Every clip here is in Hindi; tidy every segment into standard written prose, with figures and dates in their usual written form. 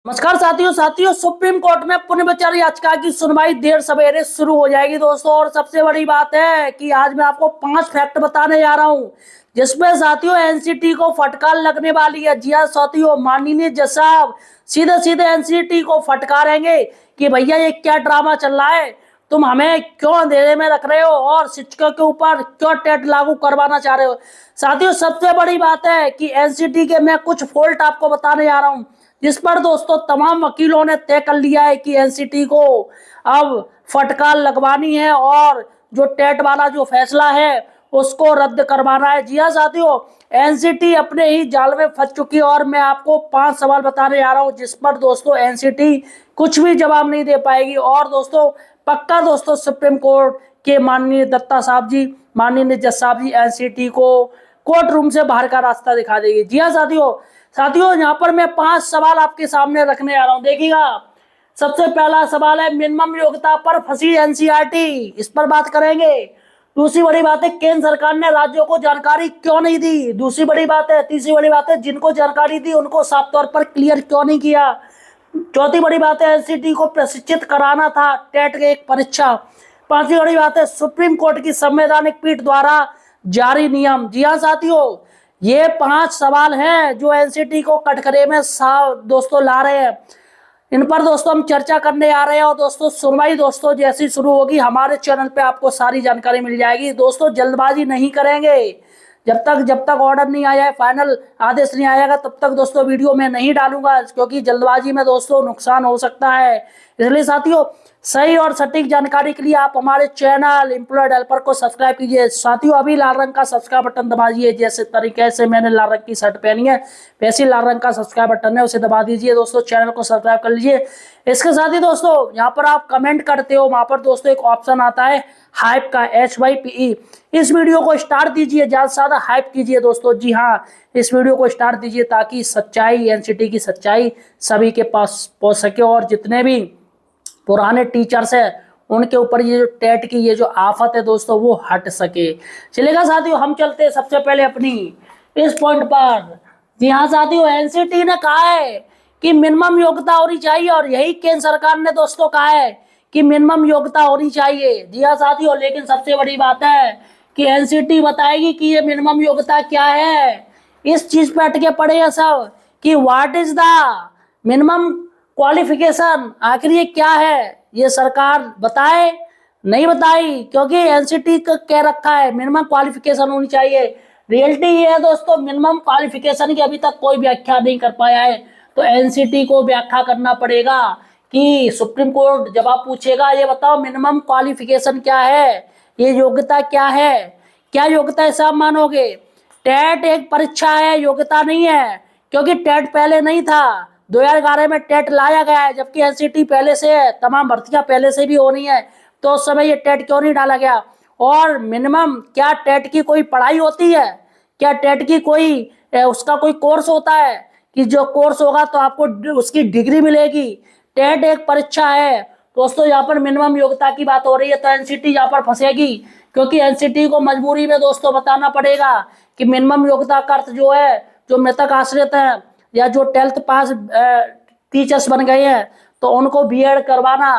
नमस्कार साथियों साथियों सुप्रीम कोर्ट में पुनर्विचार याचिका की सुनवाई देर सवेरे शुरू हो जाएगी दोस्तों। और सबसे बड़ी बात है कि आज मैं आपको 5 फैक्ट बताने जा रहा हूं जिसमें साथियों एनसीटी को फटकार लगने वाली है। जी हाँ साथियों, माननीय जज साहब सीधे सीधे एनसीटी को फटकारेंगे कि भैया ये क्या ड्रामा चल रहा है, तुम हमें क्यों अंधेरे में रख रहे हो और शिक्षकों के ऊपर क्यों टेट लागू करवाना चाह रहे हो। साथियों सबसे बड़ी बात है कि एनसीटी के मैं कुछ फॉल्ट आपको बताने जा रहा हूं जिस पर दोस्तों तमाम वकीलों ने तय कर लिया है कि एनसीटी को अब फटकार लगवानी है और जो टेट वाला जो फैसला है उसको रद्द करवाना है। जी हाँ साथियों, एनसीटी अपने ही जाल में फंस चुकी है और मैं आपको 5 सवाल बताने जा रहा हूं जिस पर दोस्तों एनसीटी कुछ भी जवाब नहीं दे पाएगी। और दोस्तों पक्का दोस्तों सुप्रीम कोर्ट के माननीय दत्ता साहब जी, माननीय जज साहब जी एनसीटी को कोर्ट रूम से बाहर का रास्ता दिखा देगी। जी हाँ साथियों साथियों यहाँ पर मैं 5 सवाल आपके सामने रखने आ रहा हूं, देखिएगा। सबसे पहला सवाल है मिनिमम योग्यता पर फंसी एनसीईआरटी, इस पर बात करेंगे। दूसरी बड़ी बात है केंद्र सरकार ने राज्यों को जानकारी क्यों नहीं दी। दूसरी बड़ी बात है, तीसरी बड़ी बात है जिनको जानकारी दी उनको साफ तौर पर क्लियर क्यों नहीं किया। चौथी बड़ी बात है एनसीटी को प्रशिक्षित कराना था टेट की एक परीक्षा। पांचवी बड़ी बात है सुप्रीम कोर्ट की संवैधानिक पीठ द्वारा जारी नियम। जी हाँ साथियों, ये 5 सवाल हैं जो एनसीटी को कटघरे में दोस्तों ला रहे हैं। इन पर दोस्तों हम चर्चा करने आ रहे हैं और दोस्तों सुनवाई दोस्तों जैसी शुरू होगी हमारे चैनल पे आपको सारी जानकारी मिल जाएगी। दोस्तों जल्दबाजी नहीं करेंगे, जब तक ऑर्डर नहीं आया है, फाइनल आदेश नहीं आएगा तब तक दोस्तों वीडियो में नहीं डालूंगा, क्योंकि जल्दबाजी में दोस्तों नुकसान हो सकता है। इसलिए साथियों सही और सटीक जानकारी के लिए आप हमारे चैनल एम्प्लॉयड हेल्पर को सब्सक्राइब कीजिए। साथियों अभी लाल रंग का सब्सक्राइब बटन दबा दीजिए, जैसे तरीके से मैंने लाल रंग की शर्ट पहनी है वैसे लाल रंग का सब्सक्राइब बटन है उसे दबा दीजिए दोस्तों, चैनल को सब्सक्राइब कर लीजिए। इसके साथ ही दोस्तों यहाँ पर आप कमेंट करते हो, वहां पर दोस्तों एक ऑप्शन आता है हाइप का, HYPE, इस वीडियो को स्टार दीजिए, ज्यादा से ज्यादा हाइप कीजिए दोस्तों। जी हाँ, इस वीडियो को स्टार दीजिए ताकि सच्चाई, एनसीटी की सच्चाई सभी के पास पहुंच सके और जितने भी पुराने टीचर्स है उनके ऊपर ये जो टेट की ये जो आफत है दोस्तों वो हट सके। चलेगा साथियों, हम चलते हैं सबसे पहले अपनी इस पॉइंट पर। जी हाँ साथियों, एनसीटी ने कहा है कि मिनिमम योग्यता होनी चाहिए और यही केंद्र सरकार ने दोस्तों कहा है कि मिनिमम योग्यता होनी चाहिए। जी हाँ साथियों, लेकिन सबसे बड़ी बात है कि एनसीटी बताएगी कि ये मिनिमम योग्यता क्या है। इस चीज पे अटके पड़े हैं सब कि what is the minimum qualification, आखिर ये क्या है, ये सरकार बताए नहीं बताई, क्योंकि एनसीटी का कह रखा है मिनिमम क्वालिफिकेशन होनी चाहिए। रियलिटी ये है दोस्तों मिनिमम क्वालिफिकेशन की अभी तक कोई व्याख्या नहीं कर पाया है, तो एनसीटी को व्याख्या करना पड़ेगा कि सुप्रीम कोर्ट जवाब पूछेगा ये बताओ मिनिमम क्वालिफिकेशन क्या है, ये योग्यता क्या है, क्या योग्यता है सब मानोगे। टेट एक परीक्षा है, योग्यता नहीं है, क्योंकि टेट पहले नहीं था, 2011 में टेट लाया गया है, जबकि एनसीटी पहले से है, तमाम भर्तियां पहले से भी होनी है, तो उस समय ये टेट क्यों नहीं डाला गया। और मिनिमम क्या टेट की कोई पढ़ाई होती है, क्या टेट की कोई उसका कोई कोर्स होता है कि जो कोर्स होगा तो आपको उसकी डिग्री मिलेगी। टेट एक परीक्षा है दोस्तों, यहाँ पर मिनिमम योग्यता की बात हो रही है तो एनसीटी यहाँ पर फंसेगी, क्योंकि एनसीटी को मजबूरी में दोस्तों बताना पड़ेगा कि मिनिमम योग्यता का अर्थ जो है, जो मृतक आश्रित है या जो 12th पास टीचर्स बन गए हैं तो उनको बीएड करवाना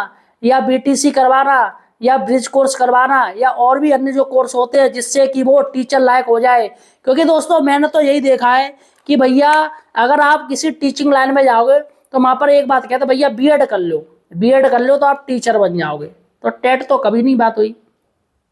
या बीटीसी करवाना या ब्रिज कोर्स करवाना या और भी अन्य जो कोर्स होते हैं जिससे कि वो टीचर लायक हो जाए। क्योंकि दोस्तों मैंने तो यही देखा है कि भैया अगर आप किसी टीचिंग लाइन में जाओगे तो वहाँ पर एक बात कहते हैं भैया बीएड कर लो, बीएड कर लो तो आप टीचर बन जाओगे। तो टेट तो कभी नहीं बात हुई,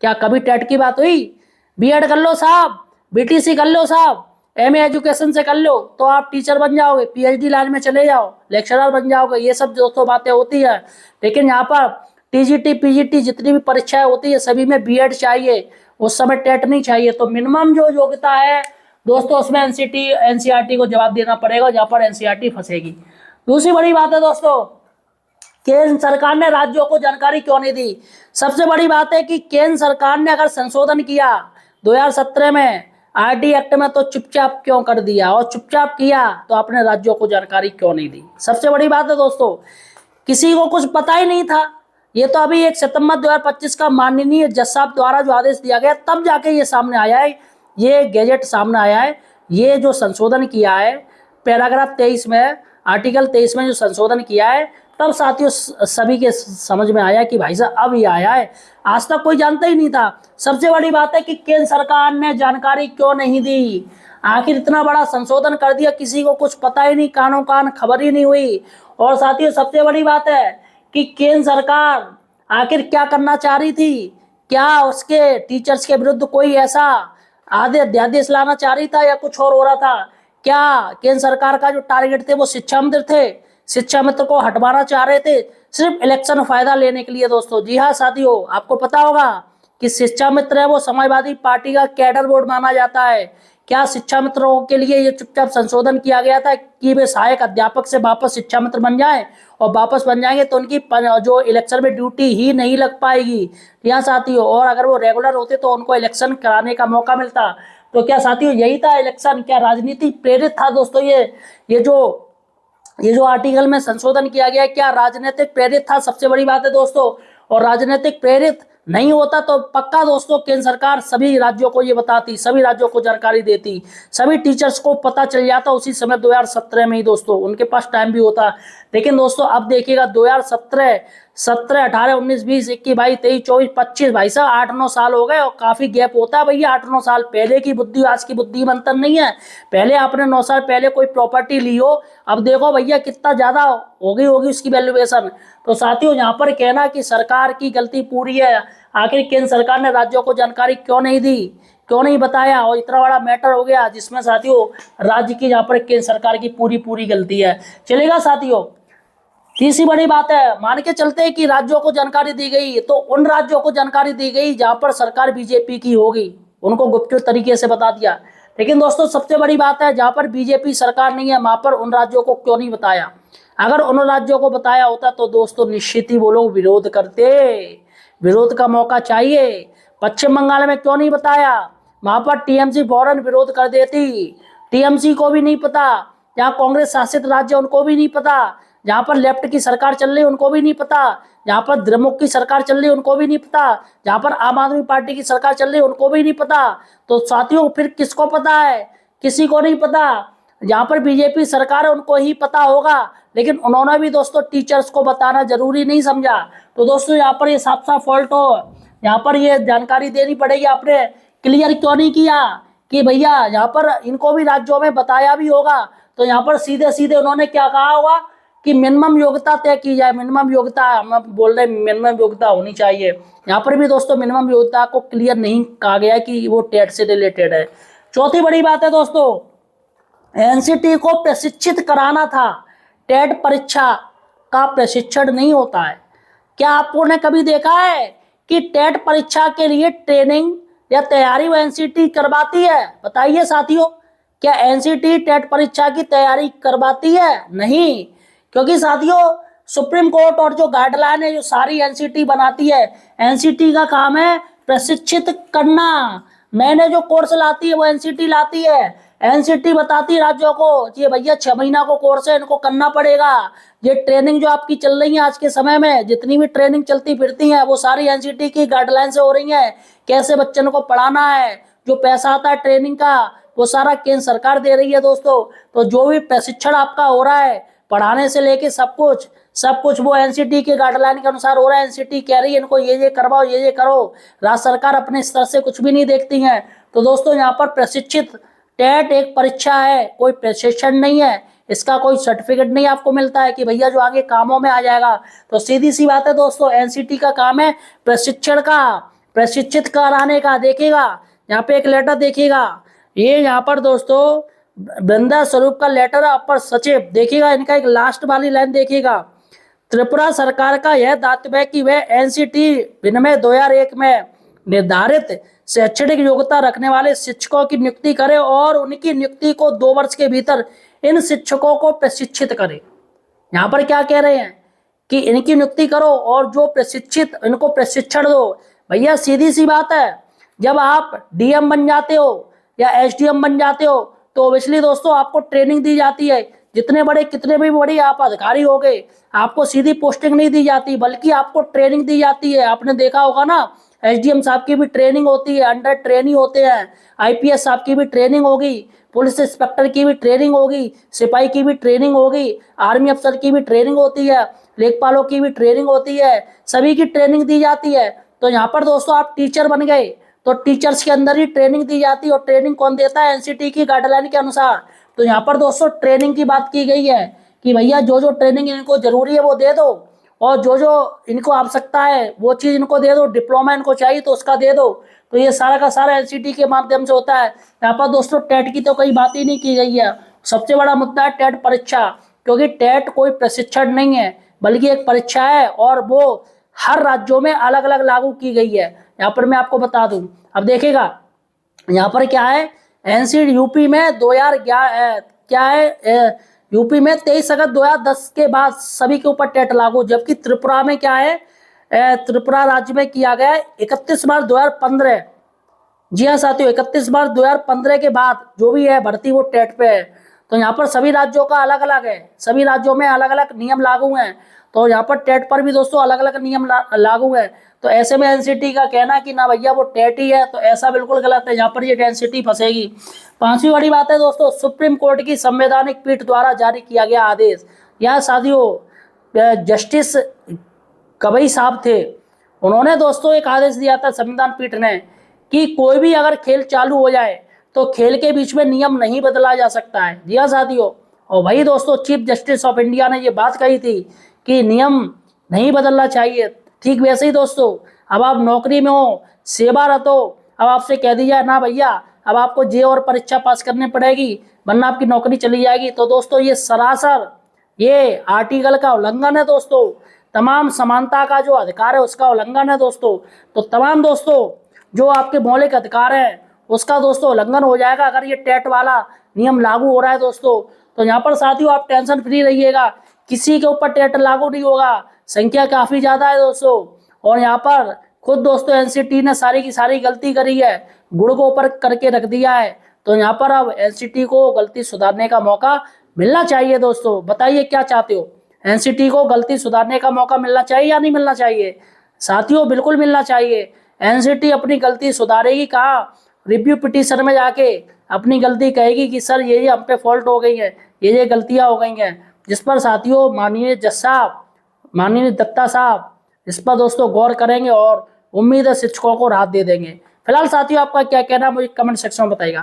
क्या कभी टेट की बात हुई? बीएड कर लो साहब, बीटीसी कर लो साहब, एमए एजुकेशन से कर लो तो आप टीचर बन जाओगे, पीएचडी लाइन में चले जाओ, लेक्चरर बन जाओगे, ये सब दोस्तों बातें होती है। लेकिन यहाँ पर टीजीटी पीजीटी जितनी भी परीक्षाएं होती है सभी में बीएड चाहिए, उस समय टेट नहीं चाहिए। तो मिनिमम जो योग्यता है दोस्तों उसमें एनसीईआरटी को जवाब देना पड़ेगा, जहाँ पर एनसीईआरटी फंसेगी। दूसरी बड़ी बात है दोस्तों, केंद्र सरकार ने राज्यों को जानकारी क्यों नहीं दी। सबसे बड़ी बात है कि केंद्र सरकार ने अगर संशोधन किया 2017 में आरडी एक्ट में तो चुपचाप क्यों कर दिया, और चुपचाप किया तो अपने राज्यों को जानकारी क्यों नहीं दी। सबसे बड़ी बात है दोस्तों, किसी को कुछ पता ही नहीं था, ये तो अभी 1 सितंबर 2025 का माननीय जज साहब द्वारा जो आदेश दिया गया तब जाके ये सामने आया है, ये गैजेट सामने आया है, ये जो संशोधन किया है पैराग्राफ 23 में आर्टिकल 23 में जो संशोधन किया है, तब साथियों सभी के समझ में आया कि भाई साहब अब ये आया है, आज तक कोई जानता ही नहीं था। सबसे बड़ी बात है कि केंद्र सरकार ने जानकारी क्यों नहीं दी, आखिर इतना बड़ा संशोधन कर दिया, किसी को कुछ पता ही नहीं, कानो कान खबर ही नहीं हुई। और साथियों सबसे बड़ी बात है कि केंद्र सरकार आखिर क्या करना चाह रही थी, क्या उसके टीचर्स के विरुद्ध कोई ऐसा अध्यादेश लाना चाह रही था या कुछ और हो रहा था? क्या केंद्र सरकार का जो टारगेट थे वो शिक्षा मित्र थे, शिक्षा मित्र को हटवाना चाह रहे थे सिर्फ इलेक्शन फायदा लेने के लिए दोस्तों? जी हाँ साथियों, आपको पता होगा कि शिक्षा मित्र है वो समाजवादी पार्टी का कैडर बोर्ड माना जाता है। क्या शिक्षा मित्रों के लिए ये चुपचाप संशोधन किया गया था कि वे सहायक अध्यापक से वापस शिक्षा मित्र बन जाएं, और वापस बन जाएंगे तो उनकी जो इलेक्शन में ड्यूटी ही नहीं लग पाएगी? यहाँ साथियों, और अगर वो रेगुलर होते तो उनको इलेक्शन कराने का मौका मिलता। तो क्या साथियों यही था इलेक्शन? क्या राजनीति प्रेरित था दोस्तों? ये जो आर्टिकल में संशोधन किया गया है, क्या राजनीतिक प्रेरित था? सबसे बड़ी बात है दोस्तों। और राजनीतिक प्रेरित नहीं होता तो पक्का दोस्तों केंद्र सरकार सभी राज्यों को ये बताती, सभी राज्यों को जानकारी देती, सभी टीचर्स को पता चल जाता उसी समय 2017 में ही दोस्तों, उनके पास टाइम भी होता। लेकिन दोस्तों अब देखिएगा 2017, 17, 18, 19, 20, 21, 22, 23, 24, 25, भाई साहब 8-9 साल हो गए, और काफी गैप होता है भैया। 8-9 साल पहले की बुद्धि आज की बुद्धि में अंतर नहीं है। पहले आपने 9 साल पहले कोई प्रॉपर्टी ली हो, अब देखो भैया कितना ज्यादा होगी उसकी वैल्यूएशन। तो साथियों यहाँ पर कहना कि सरकार की गलती पूरी है, आखिर केंद्र सरकार ने राज्यों को जानकारी क्यों नहीं दी, क्यों नहीं बताया, और इतना बड़ा मैटर हो गया जिसमें साथियों राज्य की यहाँ पर केंद्र सरकार की पूरी गलती है। चलेगा साथियों, तीसरी बड़ी बात है, मान के चलते हैं कि राज्यों को जानकारी दी गई, तो उन राज्यों को जानकारी दी गई जहां पर सरकार बीजेपी की होगी, उनको गुप्त तरीके से बता दिया। लेकिन दोस्तों सबसे बड़ी बात है जहां पर बीजेपी सरकार नहीं है वहां पर उन राज्यों को क्यों नहीं बताया? अगर उन राज्यों को बताया होता तो दोस्तों निश्चित ही वो लोग विरोध करते, विरोध का मौका चाहिए। पश्चिम बंगाल में क्यों नहीं बताया? वहां पर टीएमसी फौरन विरोध कर देती। टीएमसी को भी नहीं पता, जहाँ कांग्रेस शासित राज्य उनको भी नहीं पता, जहाँ पर लेफ्ट की सरकार चल रही है उनको भी नहीं पता, जहाँ पर द्रमुक की सरकार चल रही है उनको भी नहीं पता, जहाँ पर आम आदमी पार्टी की सरकार चल रही है उनको भी नहीं पता। तो साथियों फिर किसको पता है? किसी को नहीं पता। जहाँ पर बीजेपी सरकार है उनको ही पता होगा, लेकिन उन्होंने भी दोस्तों टीचर्स को बताना जरूरी नहीं समझा। तो दोस्तों यहाँ पर ये साफ साफ फॉल्ट हो, यहाँ पर ये जानकारी देनी पड़ेगी। आपने क्लियर क्यों नहीं किया कि भैया यहाँ पर इनको भी राज्यों में बताया भी होगा? तो यहाँ पर सीधे सीधे उन्होंने क्या कहा होगा कि मिनिमम योग्यता तय की जाए। मिनिमम योग्यता हम बोल रहे हैं, मिनिमम योग्यता होनी चाहिए। यहाँ पर भी दोस्तों मिनिमम योग्यता को क्लियर नहीं कहा गया कि वो टेट से रिलेटेड है। चौथी बड़ी बात है दोस्तों, एनसीटी को प्रशिक्षित कराना था, टेट परीक्षा का प्रशिक्षण नहीं होता है। क्या आपको ने कभी देखा है कि टेट परीक्षा के लिए ट्रेनिंग या तैयारी वो एनसीटी करवाती है? बताइए साथियों, क्या एनसीटी टेट परीक्षा की तैयारी करवाती है? नहीं, क्योंकि साथियों सुप्रीम कोर्ट और जो गाइडलाइन है जो सारी एनसीटी बनाती है, एनसीटी का काम है प्रशिक्षित करना। मैंने जो कोर्स लाती है वो एनसीटी लाती है। एनसीटी बताती है राज्यों को ये भैया 6 महीना को कोर्स है, इनको करना पड़ेगा। ये ट्रेनिंग जो आपकी चल रही है आज के समय में, जितनी भी ट्रेनिंग चलती फिरती है वो सारी एनसीटी की गाइडलाइन से हो रही है। कैसे बच्चों को पढ़ाना है, जो पैसा आता है ट्रेनिंग का वो सारा केंद्र सरकार दे रही है दोस्तों। तो जो भी प्रशिक्षण आपका हो रहा है पढ़ाने से लेके सब कुछ वो एनसीटी के गाइडलाइन के अनुसार हो रहा है। एनसीटी कह रही है इनको ये करवाओ, ये करो। राज्य सरकार अपने स्तर से कुछ भी नहीं देखती है। तो दोस्तों यहाँ पर प्रशिक्षित टेट एक परीक्षा है, कोई प्रशिक्षण नहीं है, इसका कोई सर्टिफिकेट नहीं आपको मिलता है कि भैया जो आगे कामों में आ जाएगा। तो सीधी सी बात है दोस्तों, एनसीटी का काम है प्रशिक्षण का, प्रशिक्षित कराने का। देखिएगा यहाँ पे एक लेटर देखिएगा, ये यहाँ पर दोस्तों वृंदा स्वरूप का लेटर अपर सचिव, देखिएगा इनका एक लास्ट वाली लाइन देखिएगा। त्रिपुरा सरकार का यह दायित्व है कि वह एनसीटी विनिमय 2001 में निर्धारित शैक्षणिक योग्यता रखने वाले शिक्षकों की नियुक्ति करे और उनकी नियुक्ति को 2 वर्ष के भीतर इन शिक्षकों को प्रशिक्षित करे। यहाँ पर क्या कह रहे हैं कि इनकी नियुक्ति करो और जो प्रशिक्षित इनको प्रशिक्षण दो। भैया सीधी सी बात है, जब आप डीएम बन जाते हो या एसडीएम बन जाते हो तो ऑब्वियसली दोस्तों आपको ट्रेनिंग दी जाती है। जितने बड़े कितने भी बड़ी आप अधिकारी हो गए, आपको सीधी पोस्टिंग नहीं दी जाती बल्कि आपको ट्रेनिंग दी जाती है। आपने देखा होगा ना, एसडीएम साहब की भी ट्रेनिंग होती है, अंडर ट्रेनिंग होते हैं, आईपीएस साहब की भी ट्रेनिंग होगी, पुलिस इंस्पेक्टर की भी ट्रेनिंग होगी, सिपाही की भी ट्रेनिंग होगी, आर्मी अफसर की भी ट्रेनिंग होती है, लेखपालों की भी ट्रेनिंग होती है, सभी की ट्रेनिंग दी जाती है। तो यहाँ पर दोस्तों आप टीचर बन गए तो टीचर्स के अंदर ही ट्रेनिंग दी जाती है, और ट्रेनिंग कौन देता है? एनसीटी की गाइडलाइन के अनुसार। तो यहाँ पर दोस्तों ट्रेनिंग की बात की गई है कि भैया जो जो ट्रेनिंग इनको जरूरी है वो दे दो, और जो जो इनको आवश्यकता है वो चीज इनको दे दो, डिप्लोमा इनको चाहिए तो उसका दे दो। तो ये सारा का सारा एनसीटी के माध्यम से होता है। यहाँ पर दोस्तों टेट की तो कोई बात ही नहीं की गई है। सबसे बड़ा मुद्दा है टेट परीक्षा, क्योंकि टेट कोई प्रशिक्षण नहीं है बल्कि एक परीक्षा है, और वो हर राज्यों में अलग अलग लागू की गई है। यहाँ पर मैं आपको बता दूं, अब देखिएगा यहाँ पर क्या है, एनसीटी यूपी में 2011 क्या है, यूपी में 23 अगस्त 2010 के बाद सभी के ऊपर टेट लागू, जबकि त्रिपुरा में क्या है, त्रिपुरा राज्य में किया गया 31 मार्च 2015। जी हाँ साथियों, 31 मार्च 2015 के बाद जो भी है भर्ती वो टेट पे है। तो यहाँ पर सभी राज्यों का अलग अलग है, सभी राज्यों में अलग अलग नियम लागू हैं। तो यहाँ पर टेट पर भी दोस्तों अलग अलग नियम लागू है। तो ऐसे में एनसीटी का कहना कि ना भैया वो टेट ही है, तो ऐसा बिल्कुल गलत है, यहाँ पर ये एनसीटी फंसेगी। पांचवी बड़ी बात है दोस्तों, सुप्रीम कोर्ट की संवैधानिक पीठ द्वारा जारी किया गया आदेश। यहाँ साथियों जस्टिस गवई साहब थे, उन्होंने दोस्तों एक आदेश दिया था संविधान पीठ ने कि कोई भी अगर खेल चालू हो जाए तो खेल के बीच में नियम नहीं बदला जा सकता है। जी हाँ साथियों, और वही दोस्तों चीफ जस्टिस ऑफ इंडिया ने ये बात कही थी कि नियम नहीं बदलना चाहिए। ठीक वैसे ही दोस्तों, अब आप नौकरी में हो, सेवारत हो, अब आपसे कह दिया ना भैया अब आपको जे और परीक्षा पास करनी पड़ेगी वरना आपकी नौकरी चली जाएगी, तो दोस्तों ये सरासर ये आर्टिकल का उल्लंघन है दोस्तों। तमाम समानता का जो अधिकार है उसका उल्लंघन है दोस्तों। तो तमाम दोस्तों जो आपके मौलिक अधिकार हैं उसका दोस्तों उल्लंघन हो जाएगा अगर ये टेट वाला नियम लागू हो रहा है दोस्तों। तो यहाँ पर साथियों आप टेंशन फ्री रहिएगा, किसी के ऊपर टेट लागू नहीं होगा। संख्या काफी ज्यादा है दोस्तों, और यहाँ पर खुद दोस्तों एनसीटी ने सारी की सारी गलती करी है, गुड़ को ऊपर करके रख दिया है। तो यहाँ पर अब एनसीटी को गलती सुधारने का मौका मिलना चाहिए दोस्तों। बताइए क्या चाहते हो, एनसीटी को गलती सुधारने का मौका मिलना चाहिए या नहीं मिलना चाहिए? साथियों बिल्कुल मिलना चाहिए। एनसीटी अपनी गलती सुधारेगी कहाँ? रिव्यू पिटीशन में जाके अपनी गलती कहेगी कि सर ये हम पे फॉल्ट हो गई है, ये गलतियां हो गई हैं, जिस पर साथियों माननीय जज साहब, माननीय दत्ता साहब इस पर दोस्तों गौर करेंगे और उम्मीद है शिक्षकों को राहत दे देंगे। फिलहाल साथियों आपका क्या कहना है मुझे कमेंट सेक्शन में बताइएगा।